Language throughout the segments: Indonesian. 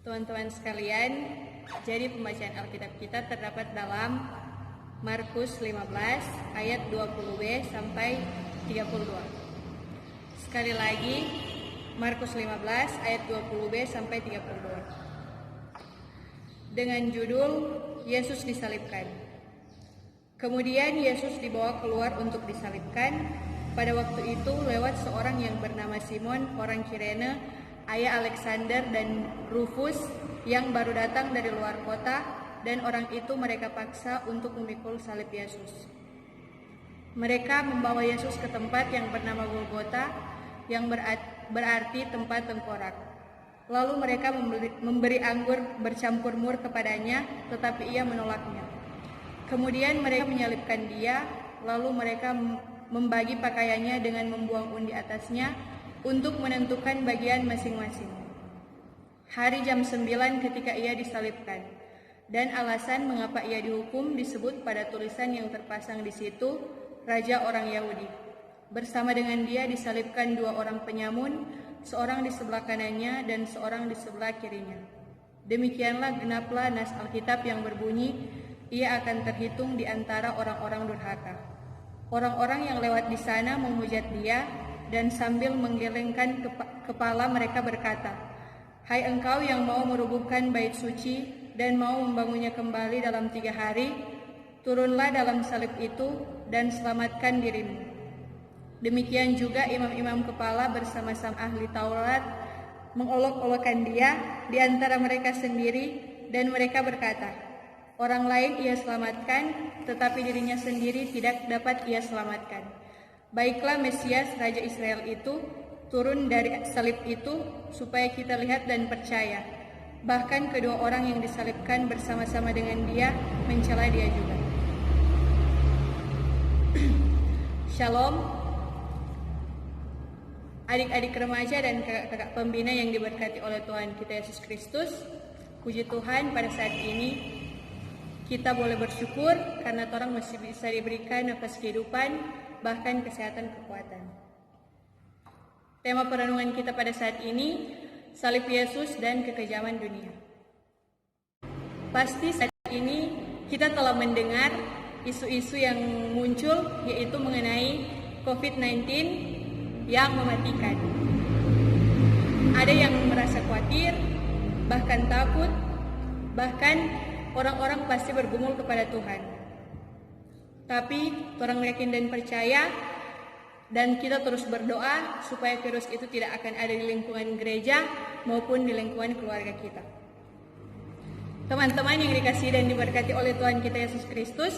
Teman-teman sekalian, jadi pembacaan Alkitab kita terdapat dalam Markus 15 ayat 20b sampai 32. Sekali lagi, Markus 15 ayat 20b sampai 32. Dengan judul Yesus disalibkan. Kemudian Yesus dibawa keluar untuk disalibkan. Pada waktu itu lewat seorang yang bernama Simon, orang Kirene, ayah Alexander dan Rufus, yang baru datang dari luar kota, dan orang itu mereka paksa untuk memikul salib Yesus. Mereka membawa Yesus ke tempat yang bernama Golgota, yang berarti tempat tengkorak. Lalu mereka memberi anggur bercampur mur kepadanya, tetapi ia menolaknya. Kemudian mereka menyalibkan dia, lalu mereka membagi pakaiannya dengan membuang undi atasnya untuk menentukan bagian masing-masing. Hari jam 9 ketika ia disalibkan, dan alasan mengapa ia dihukum disebut pada tulisan yang terpasang di situ, Raja orang Yahudi. Bersama dengan dia disalibkan dua orang penyamun, seorang di sebelah kanannya dan seorang di sebelah kirinya. Demikianlah genaplah nas Alkitab yang berbunyi, ia akan terhitung di antara orang-orang durhaka. Orang-orang yang lewat di sana menghujat dia, dan sambil menggelengkan kepala mereka berkata, "Hai engkau yang mau merubuhkan bait suci dan mau membangunnya kembali dalam 3 hari, turunlah dalam salib itu dan selamatkan dirimu." Demikian juga imam-imam kepala bersama-sama ahli Taurat mengolok-olokkan dia di antara mereka sendiri, dan mereka berkata, "Orang lain ia selamatkan, tetapi dirinya sendiri tidak dapat ia selamatkan. Baiklah Mesias Raja Israel itu turun dari salib itu supaya kita lihat dan percaya." Bahkan kedua orang yang disalibkan bersama-sama dengan dia mencela dia juga. Shalom, adik-adik remaja dan kakak-kakak pembina yang diberkati oleh Tuhan kita Yesus Kristus. Puji Tuhan, pada saat ini kita boleh bersyukur karena orang masih bisa diberikan nafas kehidupan, bahkan kesehatan, kekuatan. Tema perenungan kita pada saat ini, salib Yesus dan kekejaman dunia. Pasti saat ini kita telah mendengar isu-isu yang muncul, yaitu mengenai COVID-19 yang mematikan. Ada yang merasa khawatir, bahkan takut, bahkan orang-orang pasti bergumul kepada Tuhan. Tapi orang yakin dan percaya, dan kita terus berdoa supaya virus itu tidak akan ada di lingkungan gereja maupun di lingkungan keluarga kita. Teman-teman yang dikasihi dan diberkati oleh Tuhan kita Yesus Kristus,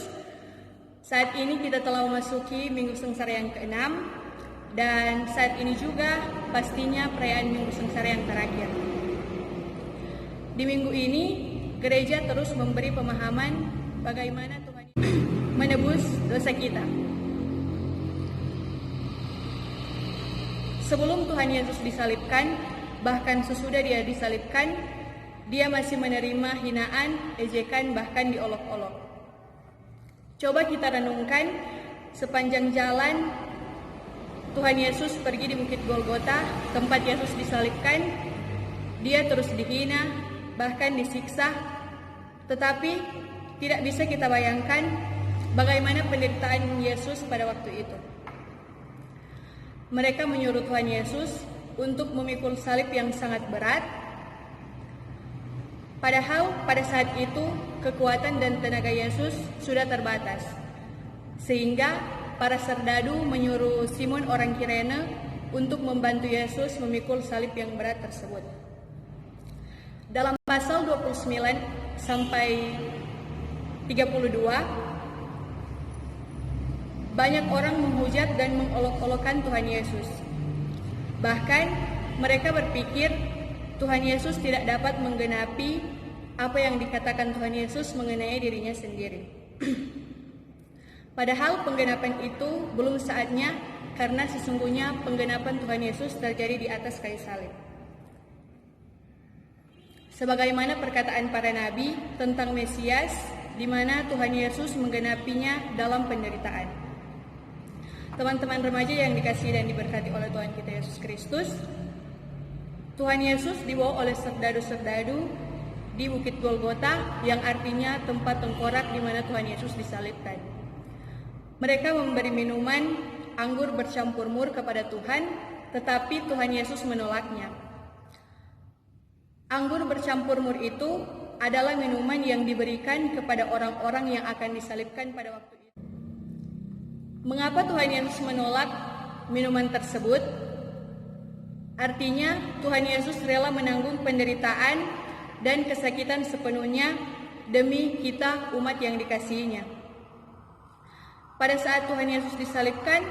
saat ini kita telah memasuki Minggu Sengsara yang ke-6, dan saat ini juga pastinya perayaan Minggu Sengsara yang terakhir. Di minggu ini, gereja terus memberi pemahaman bagaimana Tuhan menebus dosa kita. Sebelum Tuhan Yesus disalibkan, bahkan sesudah dia disalibkan, dia masih menerima hinaan, ejekan, bahkan diolok-olok. Coba kita renungkan, sepanjang jalan Tuhan Yesus pergi di Bukit Golgota, tempat Yesus disalibkan, dia terus dihina, bahkan disiksa, tetapi tidak bisa kita bayangkan bagaimana penderitaan Yesus pada waktu itu. Mereka menyuruh Tuhan Yesus untuk memikul salib yang sangat berat, padahal pada saat itu kekuatan dan tenaga Yesus sudah terbatas, sehingga para serdadu menyuruh Simon orang Kirene untuk membantu Yesus memikul salib yang berat tersebut. Dalam pasal 29 sampai 32, banyak orang menghujat dan mengolok-olokkan Tuhan Yesus. Bahkan mereka berpikir Tuhan Yesus tidak dapat menggenapi apa yang dikatakan Tuhan Yesus mengenai dirinya sendiri. Padahal penggenapan itu belum saatnya, karena sesungguhnya penggenapan Tuhan Yesus terjadi di atas kayu salib. Sebagaimana perkataan para nabi tentang Mesias, di mana Tuhan Yesus menggenapinya dalam penderitaan. Teman-teman remaja yang dikasihi dan diberkati oleh Tuhan kita Yesus Kristus, Tuhan Yesus dibawa oleh serdadu-serdadu di Bukit Golgota, yang artinya tempat tengkorak di mana Tuhan Yesus disalibkan. Mereka memberi minuman anggur bercampur mur kepada Tuhan, tetapi Tuhan Yesus menolaknya. Anggur bercampur mur itu adalah minuman yang diberikan kepada orang-orang yang akan disalibkan pada waktu itu. Mengapa Tuhan Yesus menolak minuman tersebut? Artinya Tuhan Yesus rela menanggung penderitaan dan kesakitan sepenuhnya demi kita, umat yang dikasihinya. Pada saat Tuhan Yesus disalibkan,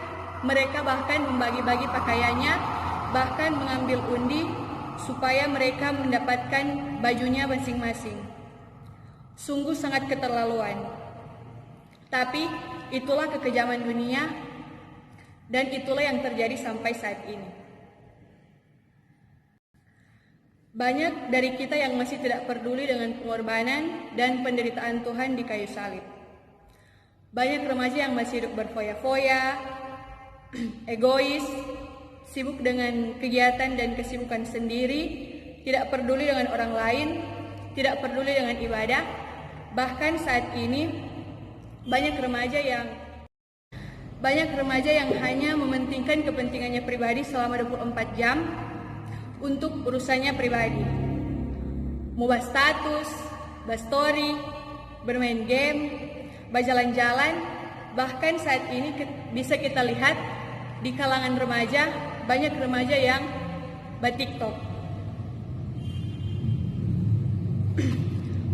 mereka bahkan membagi-bagi pakaiannya, bahkan mengambil undi supaya mereka mendapatkan bajunya masing-masing. Sungguh sangat keterlaluan. Tapi itulah kekejaman dunia, dan itulah yang terjadi sampai saat ini. Banyak dari kita yang masih tidak peduli dengan pengorbanan dan penderitaan Tuhan di kayu salib. Banyak remaja yang masih hidup berfoya-foya, egois, sibuk dengan kegiatan dan kesibukan sendiri, tidak peduli dengan orang lain, tidak peduli dengan ibadah. Bahkan saat ini banyak remaja yang hanya mementingkan kepentingannya pribadi selama 24 jam untuk urusannya pribadi. Mengubah status, berstory, bermain game, berjalan-jalan. Bahkan saat ini bisa kita lihat di kalangan remaja, banyak remaja yang ber-TikTok.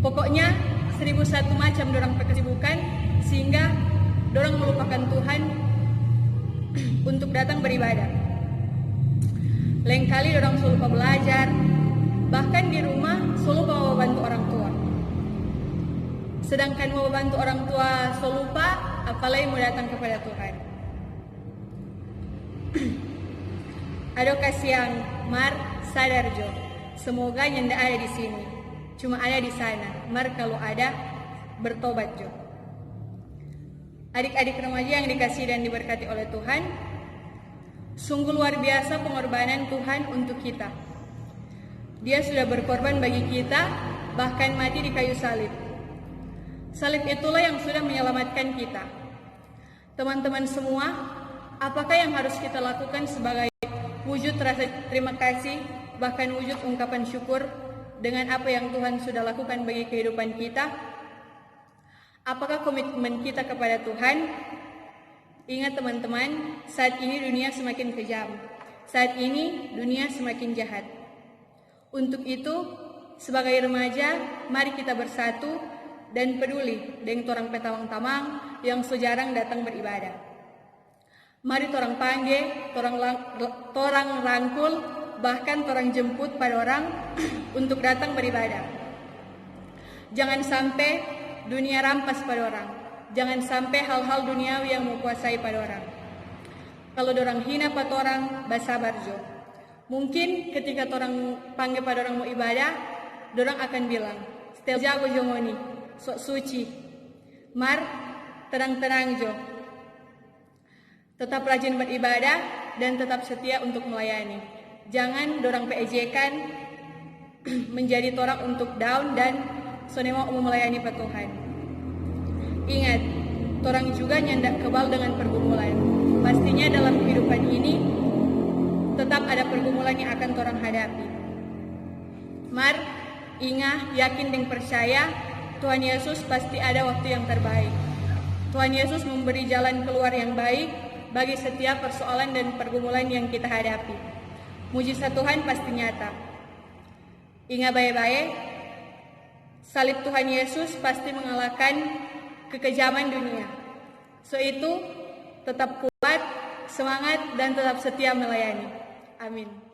Pokoknya 1001 macam dorang kesibukan, sehingga dorang melupakan Tuhan untuk datang beribadah. Lain kali dorang selalu lupa belajar, bahkan di rumah selalu lupa membantu orang tua. Sedangkan mau membantu orang tua selalu lupa, apalagi mau datang kepada Tuhan. Ada yang Mar sadar Jo, semoga nyenda ada di sini, cuma ada di sana. Mar kalau ada bertobat Jo. Adik-adik remaja yang dikasihi dan diberkati oleh Tuhan, sungguh luar biasa pengorbanan Tuhan untuk kita. Dia sudah berkorban bagi kita, bahkan mati di kayu salib. Salib itulah yang sudah menyelamatkan kita. Teman-teman semua, apakah yang harus kita lakukan sebagai wujud rasa terima kasih, bahkan wujud ungkapan syukur dengan apa yang Tuhan sudah lakukan bagi kehidupan kita? Apakah komitmen kita kepada Tuhan? Ingat teman-teman, saat ini dunia semakin kejam. Saat ini dunia semakin jahat. Untuk itu, sebagai remaja, mari kita bersatu dan peduli dengan orang petawang tamang yang sejarang datang beribadah. Mari torang pangge, torang rangkul, bahkan torang jemput pada orang untuk datang beribadah. Jangan sampai dunia rampas pada orang. Jangan sampai hal-hal duniawi yang menguasai pada orang. Kalau dorang hina pada orang, bersabar Jo. Mungkin ketika orang panggil pada orang mau ibadah, dorang akan bilang, "Setel jago Jo ngoni, sok suci." Mar, tenang-tenang Jo. Tetap rajin beribadah dan tetap setia untuk melayani. Jangan dorang peejekan menjadi orang untuk down dan sonema mau melayani pada Tuhan. Ingat, orang juga nyandak kebal dengan pergumulan. Pastinya dalam kehidupan ini tetap ada pergumulan yang akan orang hadapi. Mar, ingat, yakin dan percaya Tuhan Yesus pasti ada waktu yang terbaik. Tuhan Yesus memberi jalan keluar yang baik bagi setiap persoalan dan pergumulan yang kita hadapi. Mujizat Tuhan pasti nyata. Ingat baik-baik, salib Tuhan Yesus pasti mengalahkan kekejaman dunia. So itu tetap kuat, semangat, dan tetap setia melayani. Amin.